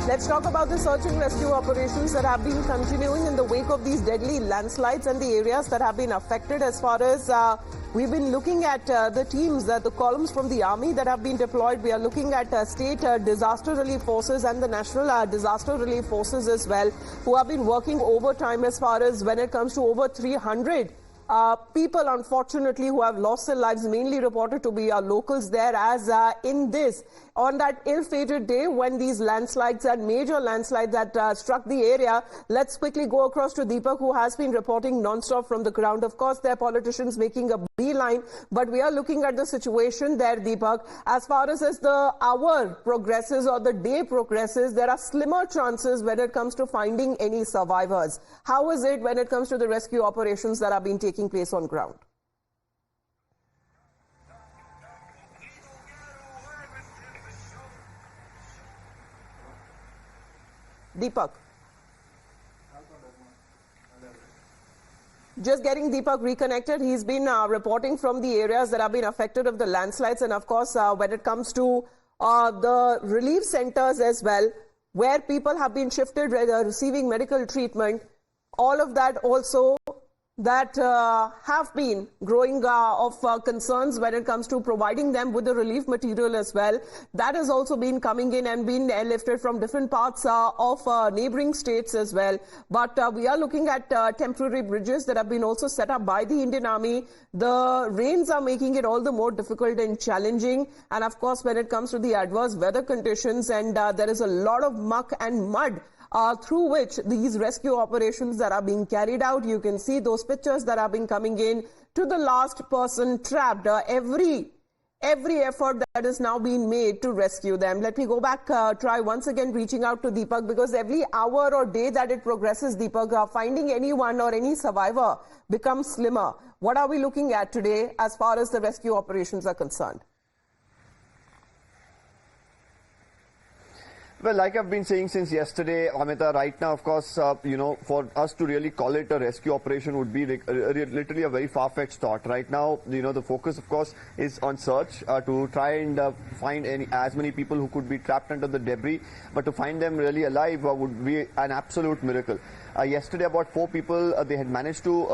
Let's talk about the search and rescue operations that have been continuing in the wake of these deadly landslides and the areas that have been affected. As far as we've been looking at the teams, the columns from the army that have been deployed, we are looking at state disaster relief forces and the national disaster relief forces as well, who have been working overtime as far as when it comes to over 300 people, unfortunately, who have lost their lives, mainly reported to be locals there, as in this, on that ill-fated day when these landslides and major landslides that struck the area. Let's quickly go across to Deepak, who has been reporting non-stop from the ground. Of course, there are politicians making a beeline, but we are looking at the situation there, Deepak. As far as the hour progresses or the day progresses, there are slimmer chances when it comes to finding any survivors. How is it when it comes to the rescue operations that are being taking place on ground? Deepak. Just getting Deepak reconnected. He's been reporting from the areas that have been affected of the landslides, and of course when it comes to the relief centers as well, where people have been shifted, receiving medical treatment, all of that also that have been growing of concerns when it comes to providing them with the relief material as well. That has also been coming in and been airlifted from different parts of neighboring states as well. But we are looking at temporary bridges that have been also set up by the Indian Army. The rains are making it all the more difficult and challenging. And of course, when it comes to the adverse weather conditions, and there is a lot of muck and mud through which these rescue operations that are being carried out. You can see those pictures that have been coming in to the last person trapped. Every effort that is now being made to rescue them. Let me go back, try once again reaching out to Deepak, because every hour or day that it progresses, Deepak, finding anyone or any survivor becomes slimmer. What are we looking at today as far as the rescue operations are concerned? Well, like I've been saying since yesterday, Amita, right now, of course, for us to really call it a rescue operation would be literally a very far-fetched thought. Right now, the focus, of course, is on search to try and find as many people who could be trapped under the debris, but to find them really alive would be an absolute miracle. Yesterday, about 4 people they had managed to,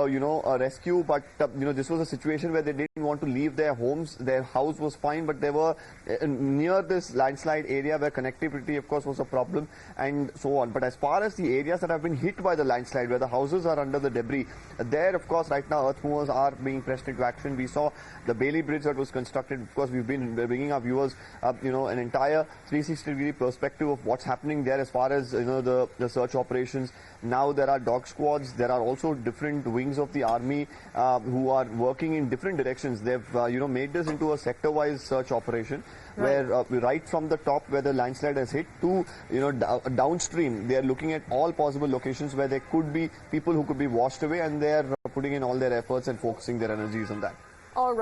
rescue, but this was a situation where they didn't want to leave their homes. Their house was fine, but they were near this landslide area where connectivity, of course, was a problem, and so on. But as far as the areas that have been hit by the landslide, where the houses are under the debris, there, of course, right now, earth movers are being pressed into action. We saw the Bailey Bridge that was constructed. Of course, we're bringing our viewers, an entire 360-degree perspective of what's happening there as far as the search operations. Now there are dog squads. There are also different wings of the army who are working in different directions. They've made this into a sector-wise search operation, where right from the top where the landslide has hit to downstream, they are looking at all possible locations where there could be people who could be washed away, and they are putting in all their efforts and focusing their energies on that. All right.